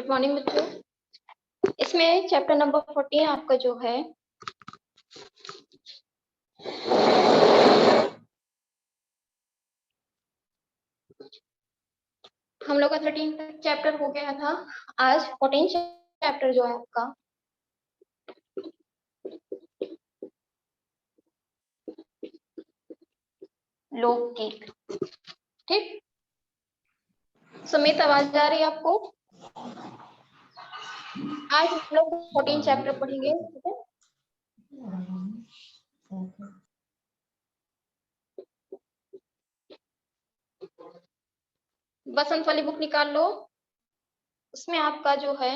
Good morning बच्चों। इसमें chapter number 14 आपका जो है हम लोग का 13 चैप्टर हो गया था। आज 14 चैप्टर जो है आपका लोकगीत। ठीक, सुमित आवाज आ रही है आपको? आज हम लोग 14 चैप्टर पढ़ेंगे। ठीक है, बसंत वाली बुक निकाल लो। उसमें आपका जो है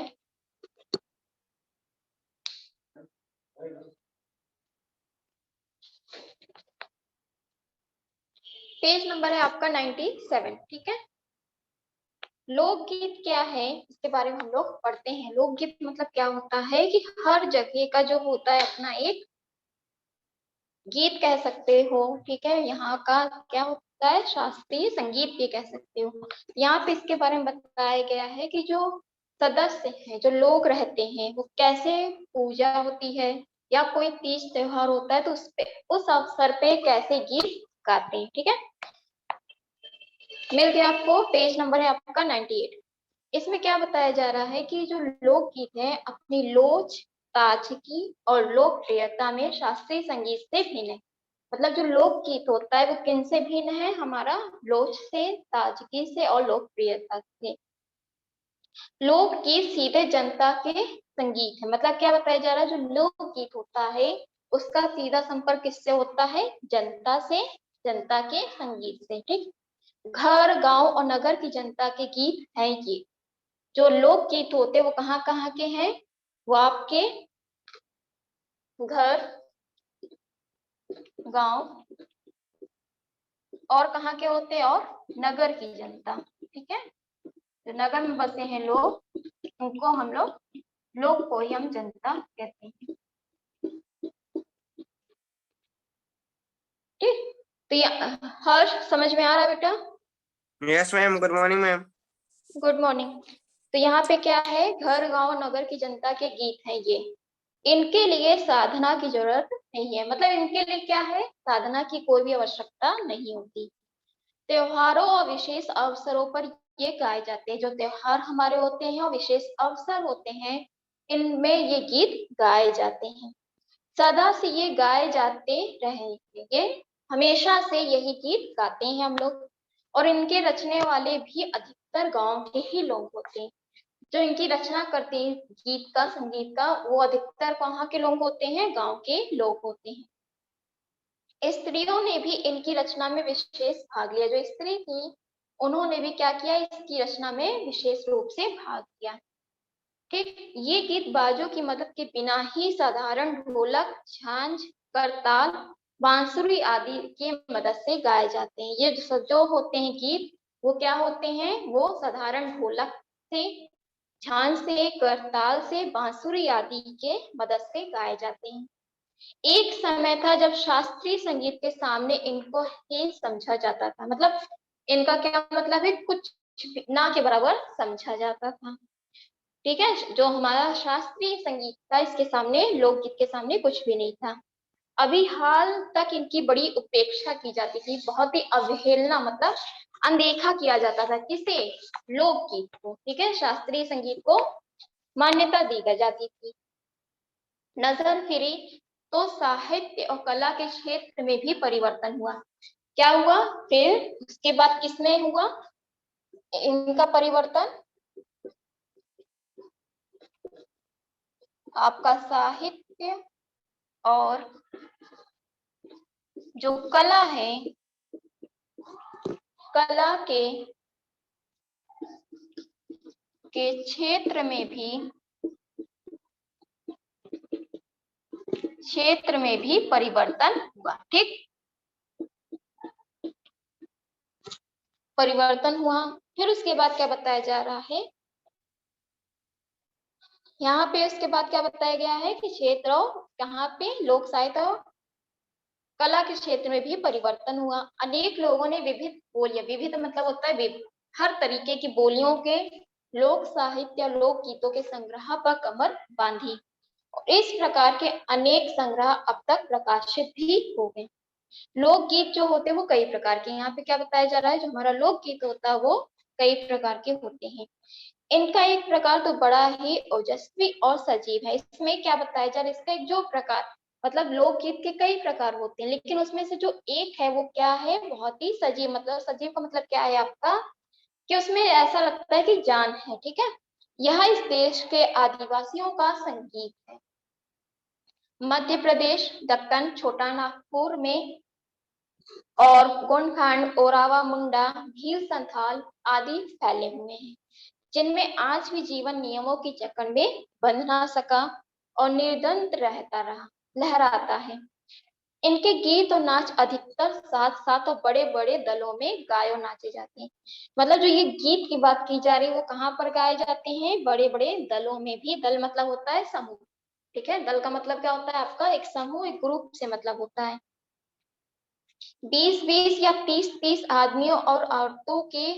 पेज नंबर है आपका 97। ठीक है, लोकगीत क्या है इसके बारे में हम लोग पढ़ते हैं। लोकगीत मतलब क्या होता है कि हर जगह का जो होता है अपना एक गीत कह सकते हो। ठीक है, यहाँ का क्या होता है, शास्त्रीय संगीत भी कह सकते हो। यहाँ पे इसके बारे में बताया गया है कि जो सदस्य हैं, जो लोग रहते हैं, वो कैसे पूजा होती है या कोई तीज त्योहार होता है तो उस अवसर पे कैसे गीत गाते हैं। ठीक है, मिल गया आपको। पेज नंबर है आपका 98। इसमें क्या बताया जा रहा है कि जो लोकगीत है अपनी लोच, ताजगी और लोकप्रियता में शास्त्रीय संगीत से भिन्न है। मतलब जो लोकगीत होता है वो किन से भिन्न है, हमारा लोच से, ताजगी से और लोकप्रियता से। लोकगीत सीधे जनता के संगीत है। मतलब क्या बताया जा रहा है, जो लोकगीत होता है उसका सीधा संपर्क किससे होता है, जनता से, जनता के संगीत से। ठीक, घर, गांव और नगर की जनता के गीत हैं ये। जो लोकगीत होते हैं वो कहाँ कहाँ के हैं, वो आपके घर, गांव और कहाँ के होते हैं, और नगर की जनता। ठीक है, जो नगर में बसे हैं लोग उनको हम लोग को ही हम जनता कहते हैं। ठीक, तो ये हर्ष समझ में आ रहा है बेटा? Yes ma'am, good morning ma'am. Good morning. तो यहाँ पे क्या है, घर, गांव, नगर की जनता के गीत हैं ये। इनके लिए साधना की जरूरत नहीं है। मतलब इनके लिए क्या है, साधना की कोई भी आवश्यकता नहीं होती। त्योहारों और विशेष अवसरों पर ये गाए जाते हैं। जो त्योहार हमारे होते हैं और विशेष अवसर होते हैं, इनमें ये गीत गाए जाते हैं। सदा से ये गाए जाते रहेंगे, ये हमेशा से यही गीत गाते हैं हम लोग। और इनके रचने वाले भी अधिकतर गांव के ही लोग होते हैं। जो इनकी रचना करते हैं गीत का, संगीत का, वो अधिकतर कहाँ के लोग होते हैं, गांव के लोग होते हैं। स्त्रियों ने भी इनकी रचना में विशेष भाग लिया। जो स्त्री थी उन्होंने भी क्या किया, इसकी रचना में विशेष रूप से भाग लिया। ठीक, ये गीत बाजों की मदद के बिना ही साधारण ढोलक, झांझ, करताल, बांसुरी आदि की मदद से गाए जाते हैं। ये जो होते हैं गीत वो क्या होते हैं, वो साधारण ढोलक से, झांझ से, करताल से, बांसुरी आदि के मदद से गाए जाते हैं। एक समय था जब शास्त्रीय संगीत के सामने इनको ही समझा जाता था। मतलब इनका क्या मतलब है, कुछ ना के बराबर समझा जाता था। ठीक है, जो हमारा शास्त्रीय संगीत था इसके सामने, लोकगीत के सामने कुछ भी नहीं था। अभी हाल तक इनकी बड़ी उपेक्षा की जाती थी, बहुत ही अवहेलना, मतलब अनदेखा किया जाता था। किसे, लोकगीत को। ठीक है, शास्त्रीय संगीत को मान्यता दी जाती थी। नजर फिरी तो साहित्य और कला के क्षेत्र में भी परिवर्तन हुआ। क्या हुआ फिर उसके बाद, किसमें हुआ इनका परिवर्तन, आपका साहित्य और जो कला है, कला के क्षेत्र में भी परिवर्तन हुआ। ठीक, परिवर्तन हुआ। फिर उसके बाद क्या बताया जा रहा है, यहाँ पे उसके बाद क्या बताया गया है कि क्षेत्र और यहाँ पे लोक साहित्य और कला के क्षेत्र में भी परिवर्तन हुआ। अनेक लोगों ने विविध बोलियां, विविध मतलब होता है हर तरीके की बोलियों के लोक साहित्य या लोक गीतों के संग्रह पर कमर बांधी। इस प्रकार के अनेक संग्रह अब तक प्रकाशित भी हो गए। लोकगीत जो होते हैं वो कई प्रकार के, यहाँ पे क्या बताया जा रहा है, जो हमारा लोकगीत होता है वो कई प्रकार के होते हैं। इनका एक प्रकार तो बड़ा ही ओजस्वी और सजीव है। इसमें क्या बताया जा रहा है, इसका एक जो प्रकार, मतलब लोकगीत के कई प्रकार होते हैं, लेकिन उसमें से जो एक है वो क्या है, बहुत ही सजीव। मतलब सजीव का मतलब क्या है आपका, कि उसमें ऐसा लगता है कि जान है। ठीक है, यह इस देश के आदिवासियों का संगीत है। मध्य प्रदेश, दक्कन, छोटा नागपुर में और गोंडखंड, ओरावा मुंडा, भील संथाल आदि फैले हुए हैं, जिनमें आज भी जीवन नियमों की जकड़ में बंध ना सका और निर्द्वंद रहता रहा, लहराता है। इनके गीत और नाच अधिकतर साथ साथ और बड़े बड़े दलों में गाए नाचे जाते हैं। मतलब जो ये गीत की बात की जा रही है वो कहाँ पर गाए जाते हैं, बड़े बड़े दलों में भी। दल मतलब होता है समूह। ठीक है, दल का मतलब क्या होता है आपका, एक समूह, एक ग्रुप से मतलब होता है। 20-20 या 30-30 आदमियों और औरतों के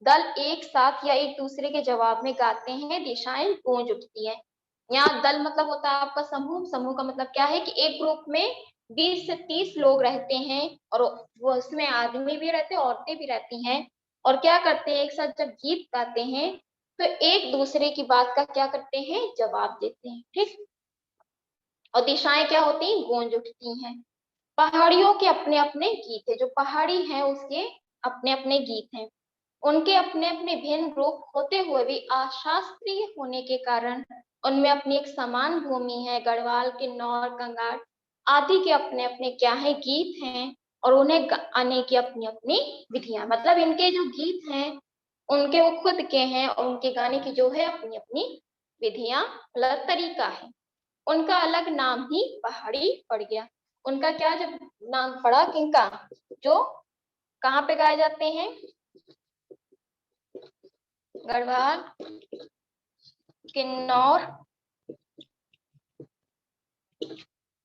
दल एक साथ या एक दूसरे के जवाब में गाते हैं, दिशाएं गूंज उठती है। यहाँ दल मतलब होता है आपका समूह। समूह का मतलब क्या है कि एक ग्रुप में 20 से 30 लोग रहते हैं और वो उसमें आदमी भी रहते हैं, औरतें भी रहती हैं, और क्या करते हैं, एक साथ जब गीत गाते हैं तो एक दूसरे की बात का क्या करते हैं, जवाब देते हैं। ठीक, और दिशाएं क्या होती हैं, गूंज उठती हैं। पहाड़ियों के अपने अपने गीत है, जो पहाड़ी हैं उसके अपने अपने गीत हैं। उनके अपने अपने भिन्न रूप होते हुए भी अशास्त्रीय होने के कारण उनमें अपनी एक समान भूमि है। गढ़वाल, किन्नौर, कंगार आदि के अपने अपने क्या है, गीत हैं, और उन्हें गाने की अपनी अपनी विधियां। मतलब इनके जो गीत हैं उनके वो खुद के हैं, और उनके गाने की जो है अपनी अपनी विधियां, मतलब तरीका है। उनका अलग नाम ही पहाड़ी पड़ गया। उनका क्या जब नाम पड़ा, किनका, जो कहाँ पे गाए जाते हैं, गढ़वाल, किन्नौर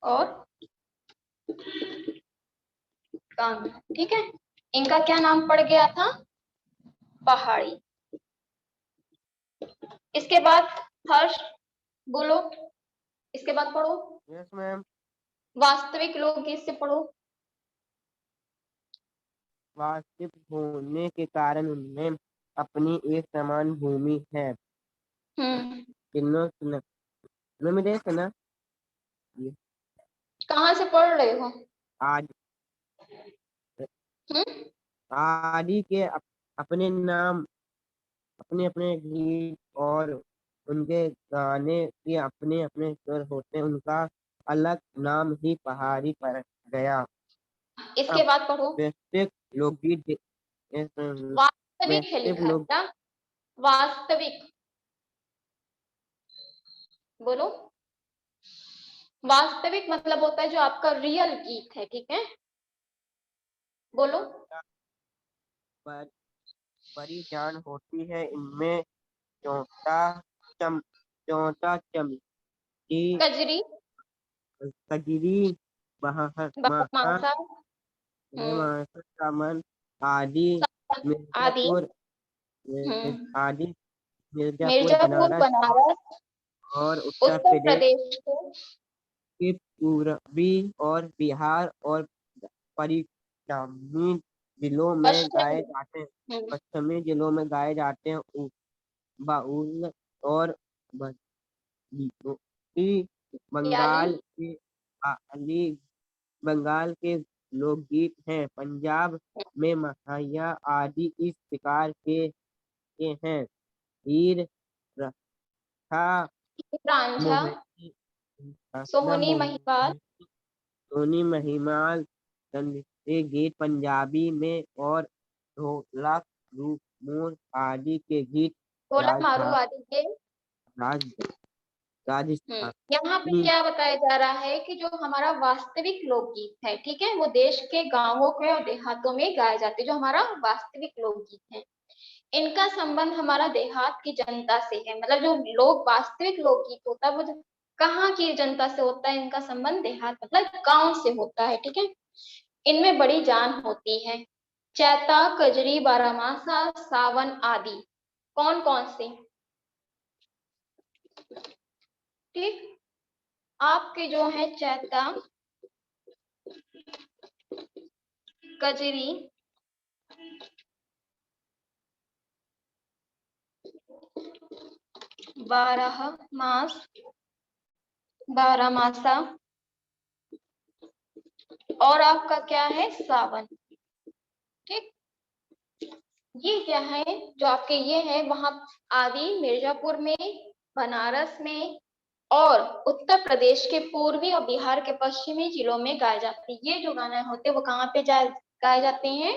और कांगड़ा। ठीक है, इनका क्या नाम पड़ गया था, पहाड़ी। इसके बाद हर्ष बोलो, इसके बाद पढ़ो यस मैम। वास्तविक लोकगीत से पढ़ो। वास्तविक होने के कारण उनमें अपनी एक समान भूमि है। तीनों में देख ना, ये कहाँ से पढ़ रहे हो? आज हम्म, आदि के अपने नाम, अपने अपने गीत और उनके गाने के अपने अपने स्वर होते हैं। उनका अलग नाम ही पहाड़ी पड़ गया। इसके अब बाद पढ़ो वैश्विक लोकगीत वास्तविक है, वैश्विक लिखा है लोक बेटा, वास्तविक बोलो। वास्तविक मतलब होता है जो आपका रियल गीत है। ठीक है, बोलो। पर बड़ी जान होती है इनमें। चौटा चम चौटा चमकी, कजरी, कजरी, महा मासा, चमन आदि, आदि। मिर्जापुर आदि, मिर्जापुर, मिर्जापुर, बनारस बनारस और उत्तर उत्तर प्रदेश प्रदेश को, के पूर्वी और बिहार और परिक्रामी जिलों में गाए पश्चिमी। जाते हैं। पश्चिमी जिलों में गाए जाते हैं। बाउल और बंगाली याली, बंगाल के अली बंगाल के लोकगीत हैं। पंजाब में महाया आदि इस प्रकार के हैं। हीर, रथा, रांझा, मोहिनी, सोहनी, महिपाल, सोनी महिमाल, संगीत गीत पंजाबी में और ढोलक, रूपमोर आदि के गीत ढोलक मारू राजधा आदि के। राज यहाँ पे राजस्थानी। क्या बताया जा रहा है कि जो हमारा वास्तविक लोकगीत है, ठीक है, वो देश के गांवों में और देहातों में गाए जाते हैं, जो हमारा वास्तविक लोकगीत है। इनका संबंध हमारा देहात की जनता से है। मतलब जो लोग वास्तविक लोकगीत होता है वो कहाँ की जनता से होता है, इनका संबंध देहात मतलब गांव से होता है। ठीक है, इनमें बड़ी जान होती है। चैता, कजरी, बारहमासा, सावन आदि कौन कौन से? ठीक, आपके जो है चैता, कजरी, बारह मास, बारहमासा, और आपका क्या है सावन। ठीक, ये क्या है जो आपके ये है वहां आदि मिर्जापुर में, बनारस में और उत्तर प्रदेश के पूर्वी और बिहार के पश्चिमी जिलों में गाए जाते हैं। ये जो गाने होते हैं वो कहाँ पे गाए जाते हैं?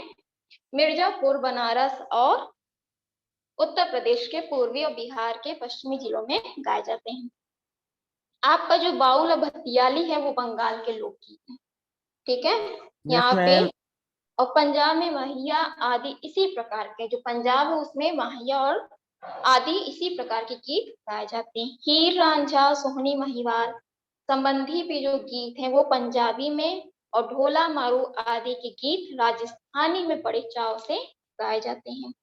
मिर्जापुर, बनारस और उत्तर प्रदेश के पूर्वी और बिहार के पश्चिमी जिलों में गाए जाते हैं। आपका जो बाउल और भतियाली है वो बंगाल के लोकगीत है। ठीक है, यस यहाँ पे। मैम। और पंजाब में महिया आदि इसी प्रकार के, जो पंजाब है उसमें महिया और आदि इसी प्रकार के गीत गाए जाते हैं। हीर रांझा, सोहनी महिवाल संबंधी भी जो गीत हैं वो पंजाबी में, और ढोला मारू आदि के गीत राजस्थानी में बड़े चाव से गाए जाते हैं।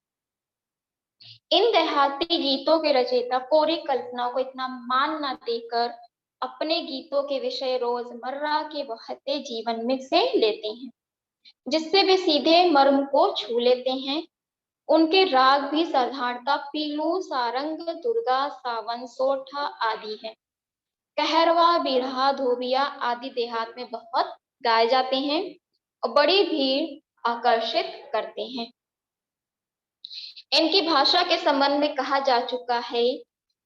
इन देहाती गीतों के रचयिता कोरी कल्पना को इतना मान न देकर अपने गीतों के विषय रोजमर्रा के बहते जीवन में से लेते हैं, जिससे वे सीधे मर्म को छू लेते हैं। उनके राग भी साधारणता पीलू, सारंग, दुर्गा, सावन, सोठा आदि है। कहरवा, बिरहा, धोबिया आदि देहात में बहुत गाए जाते हैं और बड़ी भीड़ आकर्षित करते हैं। इनकी भाषा के संबंध में कहा जा चुका है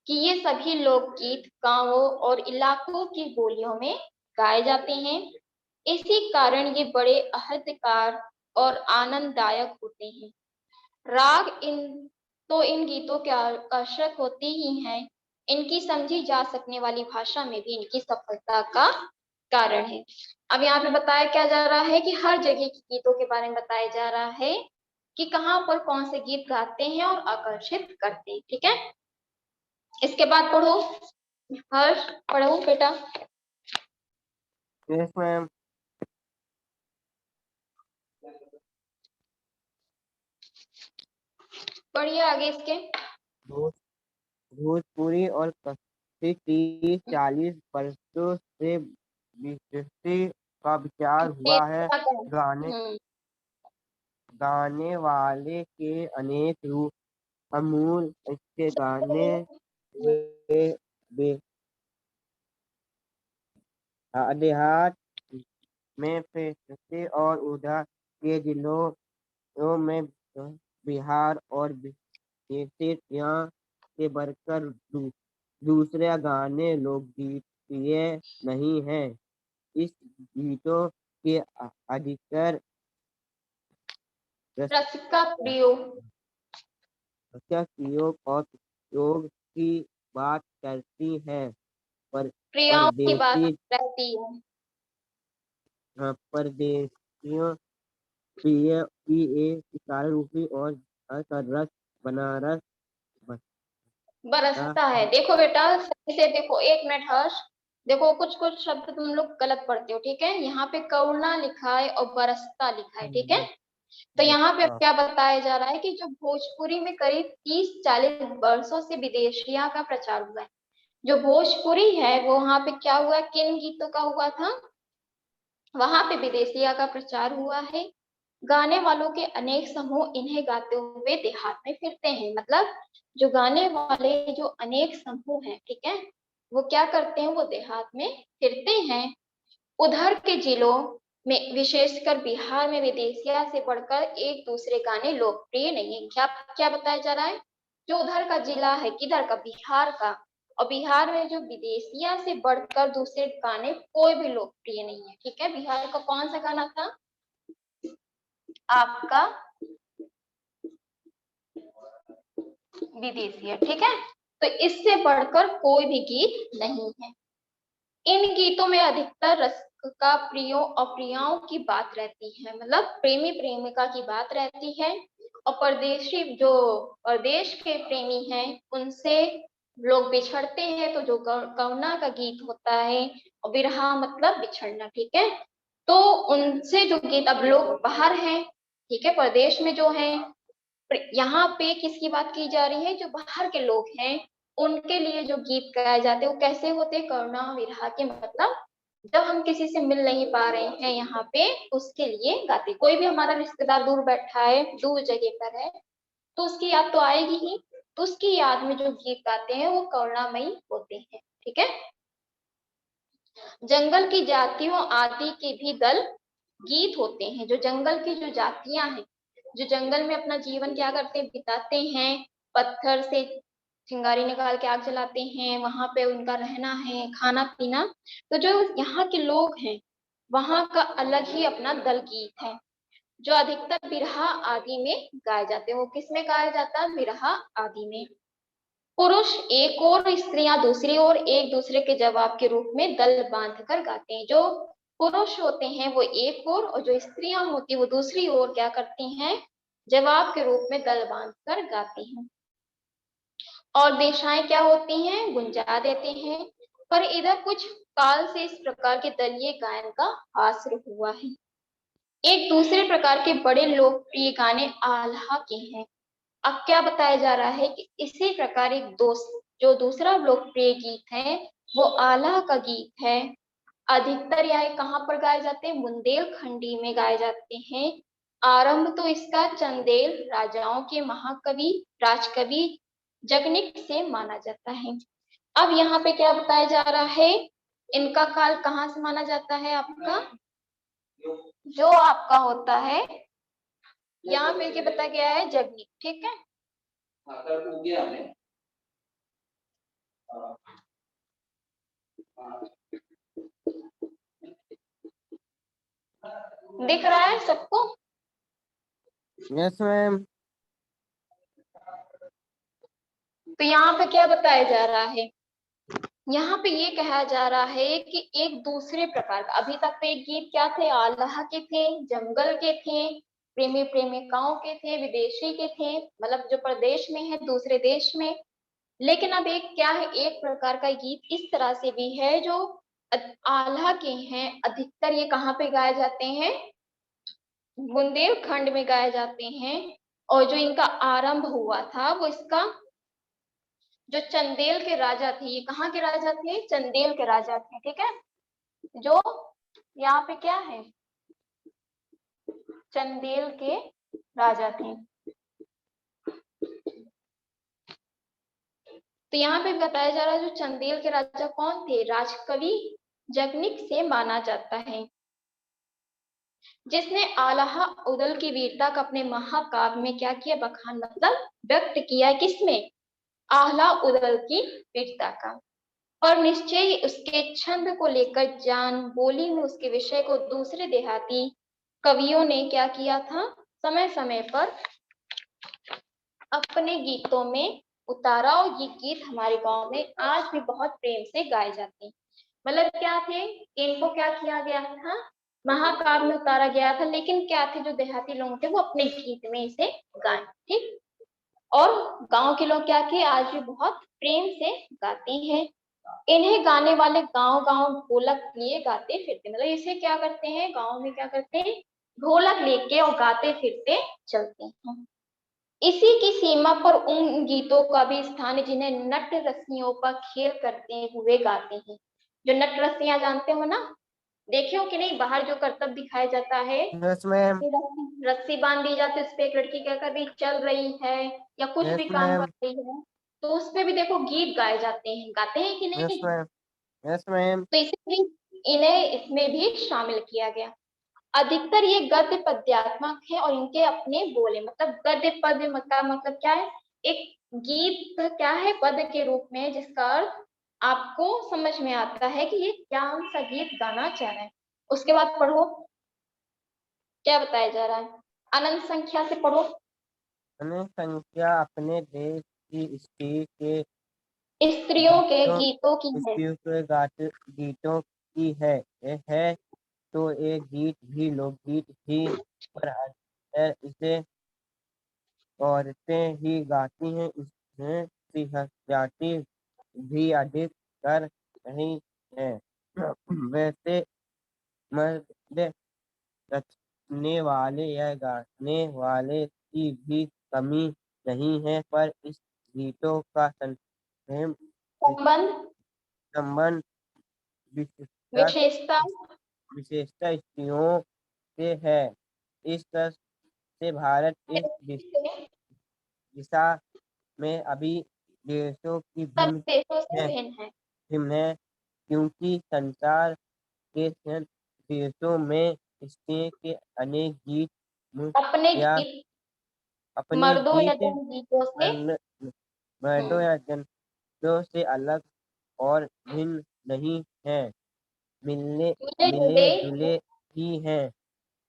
कि ये सभी लोकगीत गांवों और इलाकों की बोलियों में गाए जाते हैं। इसी कारण ये बड़े आहतकार और आनंददायक होते हैं। राग इन गीतों के आकर्षक होते ही हैं, इनकी समझी जा सकने वाली भाषा में भी इनकी सफलता का कारण है। अब यहाँ पे बताया क्या जा रहा है कि हर जगह के गीतों के बारे में बताया जा रहा है कि कहाँ पर कौन से गीत गाते हैं और आकर्षित करते हैं। ठीक है, इसके बाद पढ़ो हर्ष, पढ़ो बेटा। Yes ma'am. पढ़िए आगे इसके। भोजपुरी और कश्मीरी 30-40 वर्षों से विकृति का विचार हुआ है। गाने हम्म, गाने वाले के अनेक रूप अमूल इसके गाने वे, वे देहात में फैसले और उधर के जिलों में बिहार और विदेश यहाँ से बढ़कर दूसरे गाने लोकगीतीय नहीं हैं। इस गीतों के अधिकतर रसिका प्रियो, प्रयोग और उपयोग की बात करती है। पर प्रियाओं की बात परदेशी रहती है। परदेशियों प्रिय पीए इशारा रूपी और का रस बनारस बसता बरसता है। देखो बेटा सही से देखो, एक मिनट हर्ष। देखो कुछ कुछ शब्द तुम लोग गलत पढ़ते हो। ठीक है, यहाँ पे करुणा लिखा है और बरसता लिखा है। ठीक है, तो यहाँ पे बसता। क्या बताया जा रहा है कि जो भोजपुरी में करीब 30-40 वर्षों से विदेशिया का प्रचार हुआ है। जो भोजपुरी है वो वहां पे क्या हुआ, किन गीतों का हुआ था? वहां पे विदेशिया का प्रचार हुआ है। गाने वालों के अनेक समूह इन्हें गाते हुए देहात में फिरते हैं। मतलब जो गाने वाले जो अनेक समूह हैं, ठीक है, वो क्या करते हैं, वो देहात में फिरते हैं। उधर के जिलों में विशेषकर बिहार में विदेशिया से बढ़कर एक दूसरे गाने लोकप्रिय नहीं है। क्या क्या बताया जा रहा है? जो उधर का जिला है, किधर का, बिहार का, और बिहार में जो विदेशिया से बढ़कर दूसरे गाने कोई भी लोकप्रिय नहीं है। ठीक है, बिहार का कौन सा गाना था आपका? विदेशिया। ठीक है, तो इससे बढ़कर कोई भी गीत नहीं है। इन गीतों में अधिकतर रस का प्रियो और प्रियाओं की बात रहती है, मतलब प्रेमी प्रेमिका की बात रहती है। और परदेशी जो परदेश के प्रेमी हैं उनसे लोग बिछड़ते हैं, तो जो करुणा का गीत होता है, और विरहा मतलब बिछड़ना। ठीक है, तो उनसे जो गीत, अब लोग बाहर हैं, ठीक है, प्रदेश में जो है यहाँ पे किसकी बात की जा रही है, जो बाहर के लोग हैं उनके लिए जो गीत गाए जाते हैं वो कैसे होते हैं, करुणा विरह के, मतलब जब हम किसी से मिल नहीं पा रहे हैं यहाँ पे उसके लिए गाते। कोई भी हमारा रिश्तेदार दूर बैठा है, दूर जगह पर है, तो उसकी याद तो आएगी ही, तो उसकी याद में जो गीत गाते हैं वो करुणामयी होते हैं। ठीक है। जंगल की जातियों आदि के भी दल गीत होते हैं। जो जंगल की जो जातियां हैं, जो जंगल में अपना जीवन क्या करते हैं, बिताते हैं, पत्थर से चिंगारी निकाल के आग जलाते हैं, वहां पे उनका रहना है, खाना पीना, तो जो यहाँ के लोग हैं वहां का अलग ही अपना दल गीत है, जो अधिकतर बिरहा आदि में गाए जाते हैं। वो किस में गाया जाता है, बिरहा आदि में। पुरुष एक और स्त्रियां दूसरी ओर एक दूसरे के जवाब के रूप में दल बांध कर गाते हैं। जो पुरुष होते हैं वो एक ओर और जो स्त्रियां होती है वो दूसरी ओर क्या करती हैं, जवाब के रूप में दल बांध कर गाती हैं। और दिशाएं क्या होती हैं, गुंजा देते हैं। पर इधर कुछ काल से इस प्रकार के दलीय गायन का हासिल हुआ है। एक दूसरे प्रकार के बड़े लोकप्रिय गाने आल्हा के हैं। अब क्या बताया जा रहा है कि इसी प्रकार एक दोस्त जो दूसरा लोकप्रिय गीत है वो आल्हा का गीत है। अधिकतर यह कहाँ पर गाए जाते हैं, बुंदेलखंडी में गाए जाते हैं। आरंभ तो इसका चंदेल राजाओं के महाकवि राजकवि जगनिक से माना जाता है। अब यहाँ पे क्या बताया जा रहा है, इनका काल कहाँ से माना जाता है, आपका जो आपका होता है यहाँ पे क्या बताया गया है, जगनिक। ठीक है। दिख रहा है सबको? Yes ma'am. तो यहाँ पे क्या बताया जा रहा है, यहाँ पे ये कहा जा रहा है कि एक दूसरे प्रकार का, अभी तक तो एक गीत क्या थे, आल्हा के थे, जंगल के थे, प्रेमी प्रेमिकाओं के थे, विदेशी के थे, मतलब जो प्रदेश में है दूसरे देश में। लेकिन अब एक क्या है, एक प्रकार का गीत इस तरह से भी है जो आल्हा के हैं। अधिकतर ये कहाँ पे गाए जाते हैं, बुंदेलखंड में गाए जाते हैं। और जो इनका आरंभ हुआ था वो इसका जो चंदेल के राजा थे, ये कहाँ के राजा थे, चंदेल के राजा थे। ठीक है। जो यहाँ पे क्या है, चंदेल के राजा थे। तो यहाँ पे बताया जा रहा है जो चंदेल के राजा कौन थे, राजकवि जगनिक से माना जाता है, जिसने आल्हा उदल की वीरता का अपने महाकाव्य में क्या किया, बखान, मतलब व्यक्त किया। किसमें, आल्हा उदल की वीरता का। और निश्चय ही उसके छंद को लेकर जान बोली में उसके विषय को दूसरे देहाती कवियों ने क्या किया था, समय समय पर अपने गीतों में उतारा। और ये गीत हमारे गांव में आज भी बहुत प्रेम से गाए जाते हैं। मतलब क्या थे, इनको क्या किया गया था, महाकाव्य में उतारा गया था, लेकिन क्या थे, जो देहाती लोग थे वो अपने गीत में इसे गाए। ठीक। और गांव के लोग क्या किए, आज भी बहुत प्रेम से गाते हैं। इन्हें गाने वाले गांव गांव ढोलक लिए गाते फिरते, मतलब इसे क्या करते हैं, गांव में क्या करते हैं, ढोलक लेके और गाते फिरते चलते हैं। इसी की सीमा पर उन गीतों का भी स्थान है जिन्हें नट रस्सियों पर खेल करते हुए गाते हैं। जो नट रस्सियां जानते हो ना, देखे हो कि नहीं, बाहर जो करतब दिखाया जाता है, यस मैम। रस्सी बांध दी जाती है, उस पे एक लड़की क्या कर रही, चल रही है या कुछ यस भी काम कर मैम। रही है, तो उस पे भी देखो गीत गाए जाते हैं, गाते हैं कि यस नहीं। मैम। Yes ma'am. तो इसीलिए इन्हें इसमें भी शामिल किया गया। अधिकतर ये गद्य पद्यात्मक है और इनके अपने बोले, मतलब गद्य पद्य मतलब क्या है, एक गीत क्या है, पद के रूप में, जिसका अर्थ आपको समझ में आता है कि ये क्या सा गीत गाना चाह रहे हैं। उसके बाद पढ़ो क्या बताया जा रहा है, अनंत संख्या से पढ़ो। अनेक संख्या अपने देश की स्त्री के स्त्रियों के गीतों गीतों की है। स्त्रियों के गीतों की है। यह है तो एक गीत भी लोकगीत ही, पर अधिकतर इसे औरतें ही गाती हैं। इसमें सिहजाती भी अधिक कर रही है। वैसे मर्द रचने वाले या गाने वाले की भी कमी नहीं है, पर इस गीतों का संबंध, संबंध विशिष्टता विशेषता विशेषता स्त्रियों से है। इस तरह से भारत इस दिशा में अभी देशों की सब भिन्न देशों से है भिन्न है। भिन्न है, क्योंकि संसार के देशों में स्त्रियों के अनेक गीत अपने या गीत अपने मर्दों या गीत गीतों से मर्दों या जनों से अलग और भिन्न नहीं है, मिलने मिले मिले जुले। जुले ही हैं।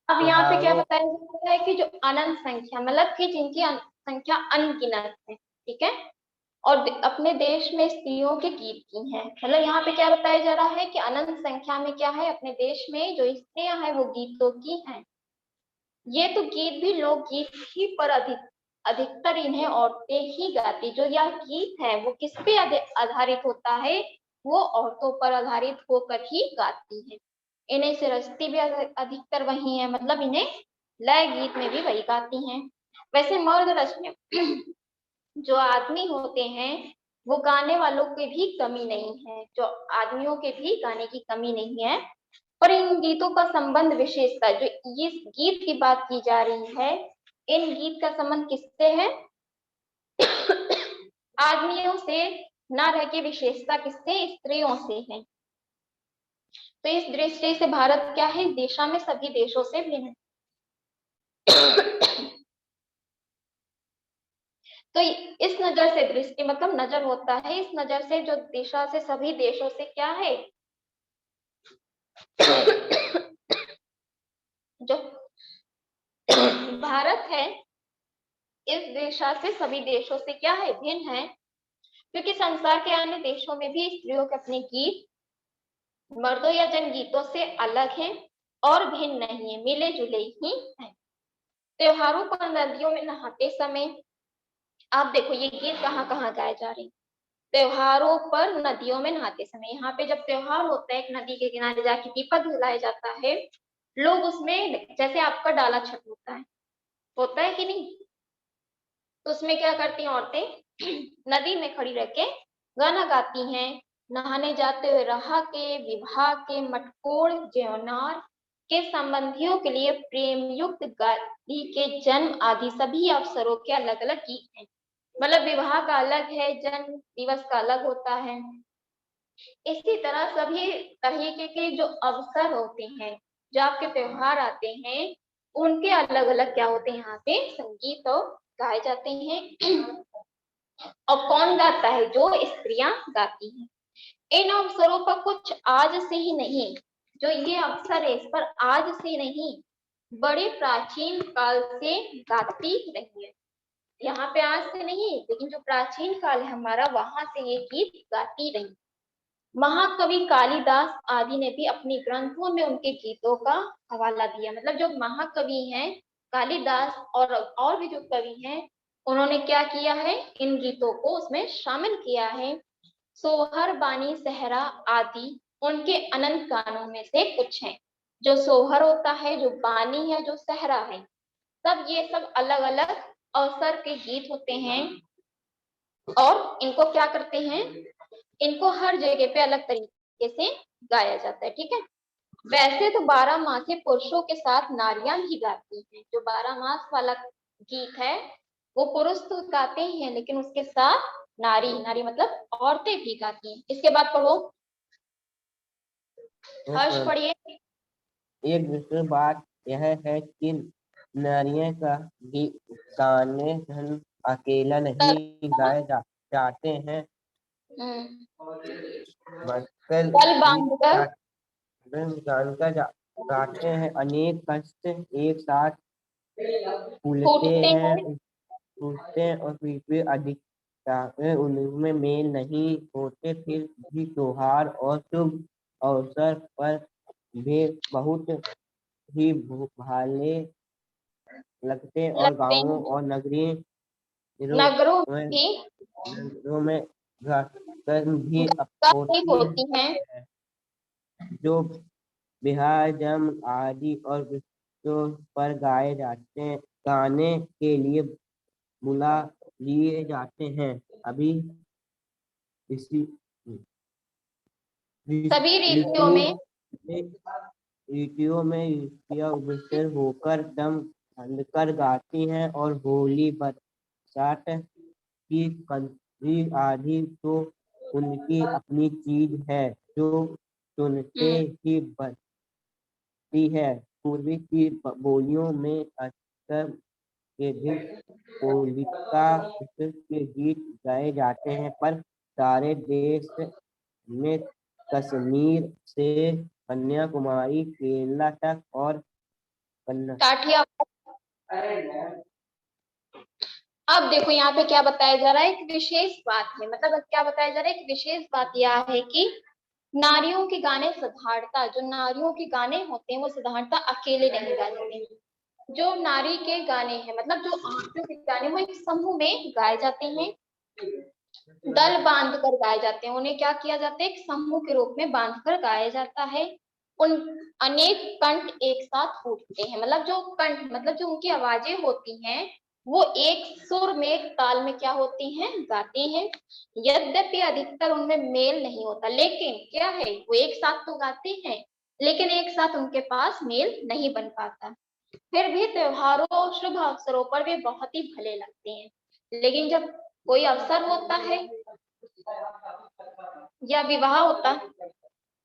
अब यहाँ पे क्या त्योहारों बताया जाता है कि जो अनंत संख्या, मतलब कि जिनकी संख्या अनगिनत है, ठीक है, और अपने देश में स्त्रियों के गीत की हैं, मतलब यहाँ पे क्या बताया जा रहा है कि अनंत संख्या में क्या है, अपने देश में जो स्त्रियां हैं वो गीतों की हैं। ये तो गीत भी लोकगीत ही पर अधिकतर इन्हें औरतें ही गाती। जो यह गीत है वो किस पे आधारित होता है, वो औरतों पर आधारित होकर ही गाती है। इन्हें से रचती भी अधिकतर वही है, मतलब इन्हें लय गीत में भी वही गाती हैं। वैसे मर्द रचने जो आदमी होते हैं वो गाने वालों की भी कमी नहीं है, जो आदमियों के भी गाने की कमी नहीं है। और इन गीतों का संबंध विशेषता, जो इस गीत की बात की जा रही है, इन गीत का संबंध किससे है? आदमियों से ना रह के विशेषता किससे? स्त्रियों से है। तो इस दृष्टि से भारत क्या है, दिशा में सभी देशों से भिन्न है। तो इस नजर से, दृष्टि मतलब नजर होता है, इस नजर से जो दिशा से सभी देशों से क्या है, जो भारत है, इस दिशा से सभी देशों से क्या है, भिन्न है, क्योंकि संसार के अन्य देशों में भी स्त्रियों के अपने गीत मर्दों या जनगीतों से अलग हैं और भिन्न नहीं है, मिले जुले ही हैं। त्योहारों पर नदियों में नहाते समय आप देखो ये गीत कहाँ कहाँ गाए जा रहे हैं। त्योहारों पर नदियों में नहाते समय, यहाँ पे जब त्योहार होता है, एक नदी के किनारे जाके दीपक जलाया जाता है, लोग उसमें, जैसे आपका डाला छठ होता है कि नहीं, तो उसमें क्या करती हैं औरतें, नदी में खड़ी रह के गाना गाती हैं, नहाने जाते हुए रहा के, विवाह के, मटकोड़, जेवनार के संबंधियों के लिए, प्रेम युक्त गाली के जन्म आदि सभी अवसरों के अलग अलग गीत हैं। मतलब विवाह का अलग है, जन्म दिवस का अलग होता है। इसी तरह सभी तरीके के जो अवसर होते हैं, जो आपके त्योहार आते हैं, उनके अलग अलग क्या होते हैं, यहाँ पे संगीत तो गाए जाते हैं। और कौन गाता है? जो स्त्रियां गाती हैं। इन अवसरों पर कुछ आज से ही नहीं, जो ये अवसर है इस पर आज से नहीं, बड़े प्राचीन काल से गाती रही है। यहाँ पे आज से नहीं, लेकिन जो प्राचीन काल है हमारा, वहां से ये गीत गाती रही। महाकवि कालिदास आदि ने भी अपने ग्रंथों में उनके गीतों का हवाला दिया। मतलब जो महाकवि हैं कालिदास और भी जो कवि हैं, उन्होंने क्या किया है, इन गीतों को उसमें शामिल किया है। सोहर, बानी, सहरा आदि उनके अनंत गानों में से कुछ हैं। जो सोहर होता है, जो बानी है, जो सहरा है, सब ये सब अलग अलग अवसर के गीत होते हैं। और इनको क्या करते हैं, इनको हर जगह पे अलग तरीके से गाया जाता है, ठीक है। वैसे तो 12 मासी पुरुषों के साथ नारियां भी गाती हैं। जो 12 मास वाला गीत है वो पुरुष तो गाते ही हैं, लेकिन उसके साथ नारी, नारी मतलब औरतें भी गाती हैं। इसके बाद पढ़ो, हर्ष पढ़िए। एक दूसरी बात यह है कि नारियों का गाने धन अकेला नहीं गाए जाते हैं, बल्कि दल गीत बांधकर जानकर गाते हैं। अनेक कष्ट एक साथ फूलते फूटते हैं, हैं। टूटते हैं, और फिर अधिकता उनमें मेल नहीं होते, फिर भी त्योहार और शुभ अवसर पर वे बहुत ही भाले लगते, और लगते गांवों हैं। और नगरों में की नगरों में घटना भी भी होती होती हैं। है, जो बिहार जम आदि और विषयों पर गाए जाते हैं। गाने के लिए बुला लिए जाते हैं। अभी इसी सभी रीतियों ऋतु में ऋतुओं में युक्तियाँ अग्रसर होकर दम बांधकर गाती हैं और होली बरसात की कड़वी आंधी तो उनकी अपनी चीज है जो सुनते हम्म, ही बजती है। पूर्वी की बोलियों में अक्सर के दिन होलिका दहन के गीत गाए जाते हैं, पर सारे देश में कश्मीर से कन्याकुमारी, केरला तक और कन्नड़ काठिया। अब देखो यहाँ पे क्या बताया जा रहा है, एक विशेष बात है, मतलब क्या बताया जा रहा है, एक विशेष बात यह है कि नारियों के गाने साधारणता, जो नारियों के गाने होते हैं वो साधारणता अकेले नहीं गाते हैं। जो नारी के गाने हैं, मतलब जो औरतों के गाने, वो एक समूह में गाए जाते हैं, दल बांध कर गाए जाते हैं। उन्हें क्या किया जाता है, एक समूह के रूप में बांध कर गाया जाता है। उन अनेक कंठ एक साथ फूटते हैं, मतलब जो कंठ, मतलब जो उनकी आवाजें होती हैं वो एक सुर में, एक ताल में क्या होती हैं, गाती हैं। यद्यपि अधिकतर उनमें मेल नहीं होता, लेकिन क्या है, वो एक साथ तो गाते हैं, लेकिन एक साथ उनके पास मेल नहीं बन पाता। फिर भी त्योहारों और शुभ अवसरों पर वे बहुत ही भले लगते हैं। लेकिन जब कोई अवसर होता है या विवाह होता है,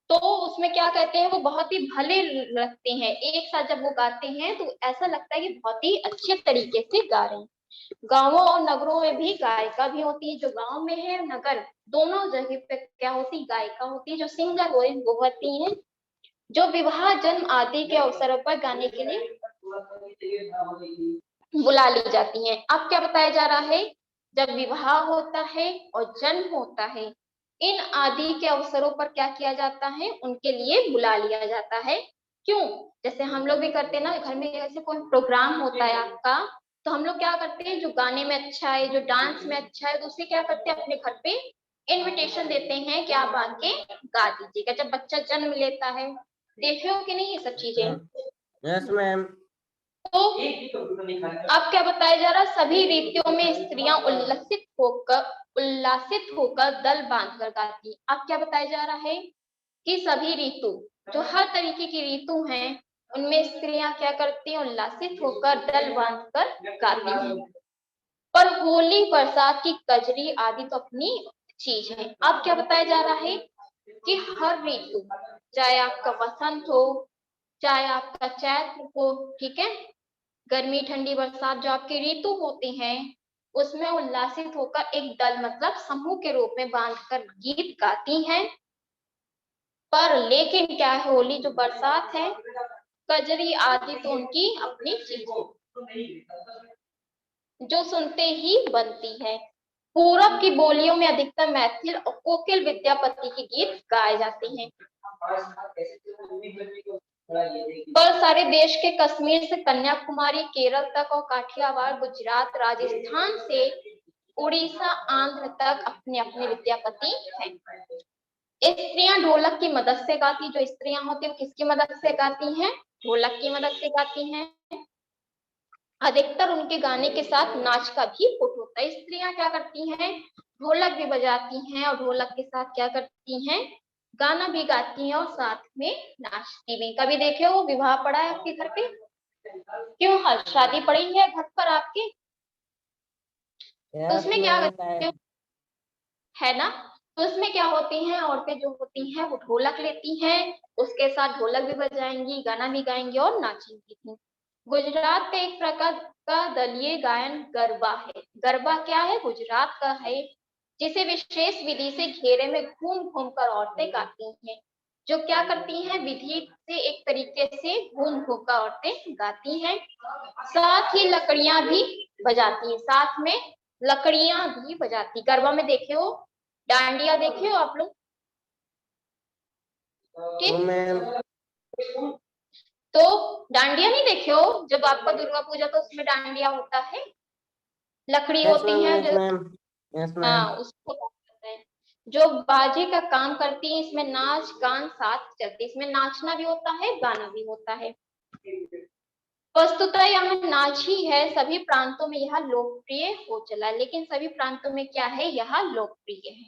तो उसमें क्या कहते हैं, वो बहुत ही भले लगते हैं। एक साथ जब वो गाते हैं तो ऐसा लगता है कि बहुत ही अच्छे तरीके से गा रहे हैं। गांवों और नगरों में भी गायिका भी होती है, जो गांव में है, नगर दोनों जगह पे क्या होती, गायिका होती है, जो सिंगर वो होती है, जो विवाह, जन्म आदि के अवसरों पर गाने के लिए बुला ली जाती हैं। अब क्या बताया जा रहा है, जब विवाह होता है और जन्म होता है, इन आदि के अवसरों पर क्या किया जाता है, उनके लिए बुला लिया जाता है। क्यों? जैसे हम लोग भी करते हैं ना, घर में ऐसे कोई प्रोग्राम होता है आपका, तो हम लोग क्या करते हैं, जो गाने में अच्छा है, जो डांस में अच्छा है, तो उसे क्या करते हैं, अपने घर पे इनविटेशन देते हैं कि आप आके गा दीजिएगा। जब बच्चा जन्म लेता है, देखे हो कि नहीं ये सब चीजें? Yes ma'am. तो अब क्या बताया जा रहा है, सभी रीतियों में स्त्रियां उल्लासित होकर दल बांधकर गाती। अब क्या बताया जा रहा है कि सभी ऋतु, जो हर तरीके की ऋतु हैं, उनमें स्त्रियां क्या करती हैं, उल्लासित होकर दल बांधकर गाती हैं। पर होली, बरसात की कजरी आदि तो अपनी चीज है। अब क्या बताया जा रहा है कि हर ऋतु, चाहे आपका वसंत हो, चाहे आपका चैत्र हो, ठीक है, गर्मी, ठंडी, बरसात, जो आपके ऋतु होते हैं, उसमें उल्लासित होकर एक दल, मतलब समूह के रूप में बांधकर गीत गाती हैं। पर लेकिन क्या है, होली, जो बरसात है, कजरी आदि तो उनकी अपनी चीज है, जो सुनते ही बनती है। पूरब की बोलियों में अधिकतर मैथिल और कोकिल विद्यापति के गीत गाए जाते हैं। पर सारे देश के, कश्मीर से कन्याकुमारी, केरल तक और काठियावाड़, गुजरात, राजस्थान से उड़ीसा, आंध्र तक अपने अपने विद्यापति हैं। स्त्रियां ढोलक की मदद से गाती, जो स्त्रियां होती है वो किसकी मदद से गाती हैं, ढोलक की मदद से गाती हैं। अधिकतर उनके गाने के साथ नाच का भी फुट होता है। स्त्रियां क्या करती हैं, ढोलक भी बजाती हैं और ढोलक के साथ क्या करती हैं, गाना भी गाती हैं और साथ में नाचती भी। कभी देखे हो विवाह पड़ा है आपके घर पे? क्यों, हर शादी पड़ी है घर पर आपके? तो यस उसमें क्या मैम। करती हैं, है ना? तो उसमें क्या होती हैं, औरतें जो होती हैं वो ढोलक लेती हैं, उसके साथ ढोलक भी बजाएंगी, गाना भी गाएंगी और नाचेंगी। गुजरात का एक प्रकार का दलीय गायन गरबा है। गरबा क्या है, गुजरात का है, जिसे विशेष विधि से घेरे में घूम घूम कर औरतें गाती हैं। जो क्या करती हैं, विधि से एक तरीके से घूम घूम कर औरतें गाती हैं। साथ ही लकड़ियां भी बजाती हैं, साथ में लकड़ियां भी बजाती। गरबा में देखे हो, डांडिया देखे हो आप लोग? तो ठीक। मैम। तो डांडिया नहीं देखे हो, जब आपका दुर्गा पूजा तो उसमें डांडिया होता है, लकड़ी यस होती मैम। है यस जो, मैम। Yes ma'am. हाँ, उसको क्या कहते हैं, जो बाजे का काम करती है। इसमें नाच गान साथ चलती है, इसमें नाचना भी होता है, गाना भी होता है। वस्तुतः यह नाच ही है, सभी प्रांतों में यह लोकप्रिय हो चला है, लेकिन सभी प्रांतों में क्या है, यह लोकप्रिय है।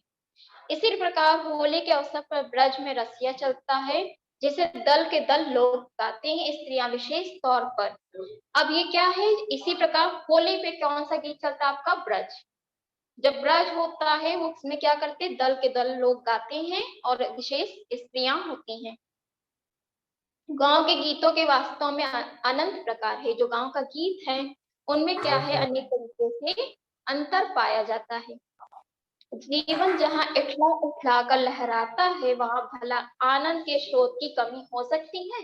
इसी प्रकार होली के अवसर पर ब्रज में रसिया चलता है, जिसे दल के दल लोग गाते हैं, स्त्रियां विशेष तौर पर। अब ये क्या है, इसी प्रकार होली पे कौन सा गीत चलता है आपका, ब्रज। जब ब्रज होता है उसमें क्या करते हैं, दल के दल लोग गाते हैं और विशेष स्त्रियां होती हैं। गांव के गीतों के वास्तव में अनंत प्रकार है। जो गांव का गीत है उनमें क्या है, अनेक तरीके से अंतर पाया जाता है। जीवन जहाँ इठला उठला कर लहराता है, वहां भला आनंद के स्रोत की कमी हो सकती है।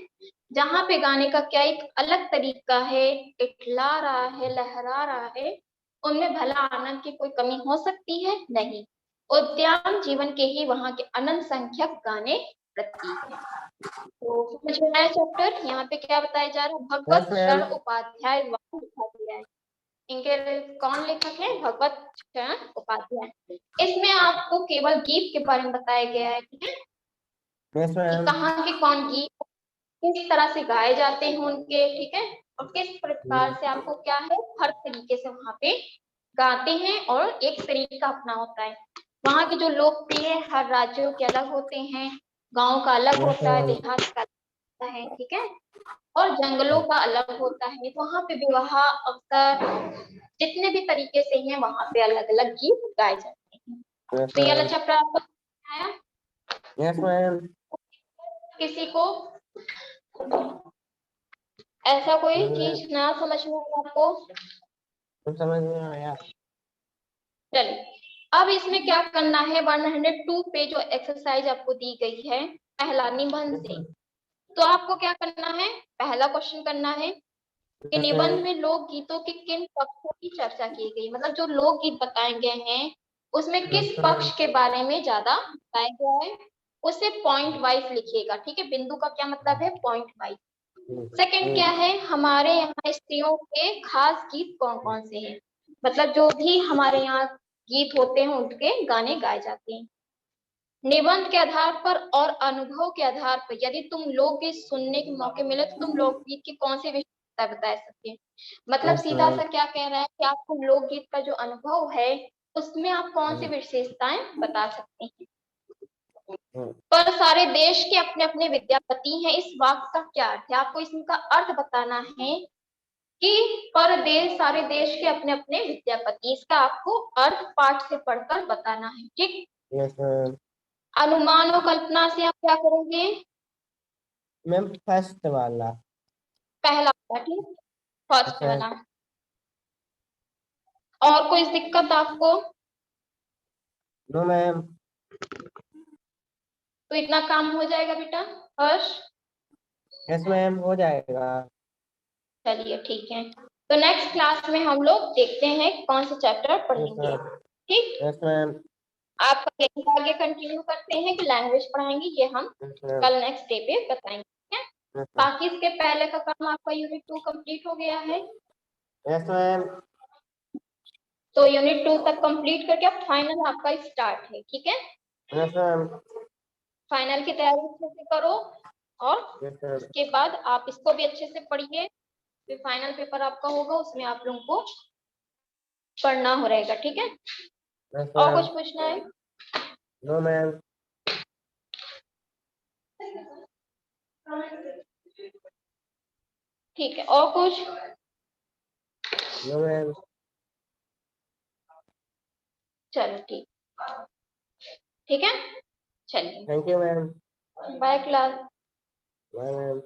जहाँ पे गाने का क्या एक अलग तरीका है, इठला रहा है, लहरा रहा है, उनमें भला आनंद की कोई कमी हो सकती है, नहीं। उद्यान जीवन के ही वहां के अनंत संख्यक गाने प्रतीक है। तो समझ में आया चैप्टर। यहाँ पे क्या बताया जा रहा है, यस भगवत मैम। शरण उपाध्याय द्वारा लिखा गया है। इनके कौन लेखक है, भगवत शरण उपाध्याय। इसमें आपको केवल गीत के बारे में बताया गया है, ठीक है, यस कि मैम। कहाँ के कौन गीत किस तरह से गाए जाते हैं उनके, ठीक है, और किस प्रकार से आपको क्या है, हर तरीके से वहां पे गाते हैं और एक तरीका अपना होता है। वहाँ के जो लोकप्रिय हर राज्यों के अलग होते हैं, गांव का अलग यस होता है, मैम। देहात का अलग होता है, ठीक है, और जंगलों का अलग होता है। वहां पे विवाह अवसर जितने भी तरीके से हैं वहां पे अलग अलग गीत गाए जाते हैं। यस तो ये वाला मैम। चैप्टर आपको आया, यस मैम। किसी को ऐसा कोई चीज ना समझ में आया आपको, समझ में आया। चलिए। अब इसमें क्या करना है, 102 पे जो एक्सरसाइज आपको दी गई है, पहला निबंध से, तो आपको क्या करना है, पहला क्वेश्चन करना है कि यस निबंध मैम। में लोकगीतों के किन पक्षों की चर्चा की गई, मतलब जो लोकगीत बताए गए हैं उसमें किस यस मैम। पक्ष के बारे में ज्यादा बताया गया है, उसे पॉइंट वाइज लिखिएगा, ठीक है। बिंदु का क्या मतलब है, पॉइंट वाइज। सेकंड क्या है, हमारे यहाँ स्त्रियों के खास गीत कौन कौन से हैं, मतलब जो भी हमारे यहाँ गीत होते हैं उनके गाने गाए जाते हैं। निबंध के आधार पर और अनुभव के आधार पर यदि तुम लोकगीत सुनने के मौके मिले तो तुम लोकगीत की कौन सी विशेषता बता सकते हैं। मतलब यस सीधा मैम। सा क्या कह रहा है कि आपको लोकगीत का जो अनुभव है उसमें आप कौन सी विशेषताएं बता सकते हैं। पर सारे देश के अपने अपने विद्यापति हैं, इस वाक्य का क्या अर्थ है, आपको इसका अर्थ बताना है कि पर देश सारे देश के अपने अपने विद्यापति, इसका आपको अर्थ पाठ से पढ़कर बताना है, ठीक। Yes ma'am. अनुमान और कल्पना से आप क्या करोगे, मैम फर्स्ट वाला। पहला वाला, ठीक, फर्स्ट अच्छा। वाला। और कोई दिक्कत आपको, नो मैम। तो इतना काम हो जाएगा बेटा, हर्ष। यस मैम हो जाएगा। चलिए ठीक है, तो नेक्स्ट क्लास में हम लोग देखते हैं कौन से चैप्टर यस पढ़ेंगे, मैम। ठीक। Yes ma'am. आप यही आगे कंटिन्यू करते हैं कि लैंग्वेज पढ़ाएंगे, ये हम यस मैम। कल नेक्स्ट डे पे बताएंगे, ठीक है। Yes ma'am. बाकी इसके पहले का काम आपका यूनिट 2 कंप्लीट हो गया है, यस मैम। तो यूनिट 2 तक कंप्लीट करके अब फाइनल आपका स्टार्ट है, ठीक है। Yes ma'am. फाइनल की तैयारी अच्छे से करो और यस मैम। उसके बाद आप इसको भी अच्छे से पढ़िए, फिर फाइनल पेपर आपका होगा उसमें आप लोगों को पढ़ना हो रहेगा, ठीक है। यस और मैम। कुछ पूछना है, नो मैम। ठीक है, और कुछ, नो मैम। चलो ठीक, ठीक है, चलिए thank you ma'am. Bye class. Bye ma'am.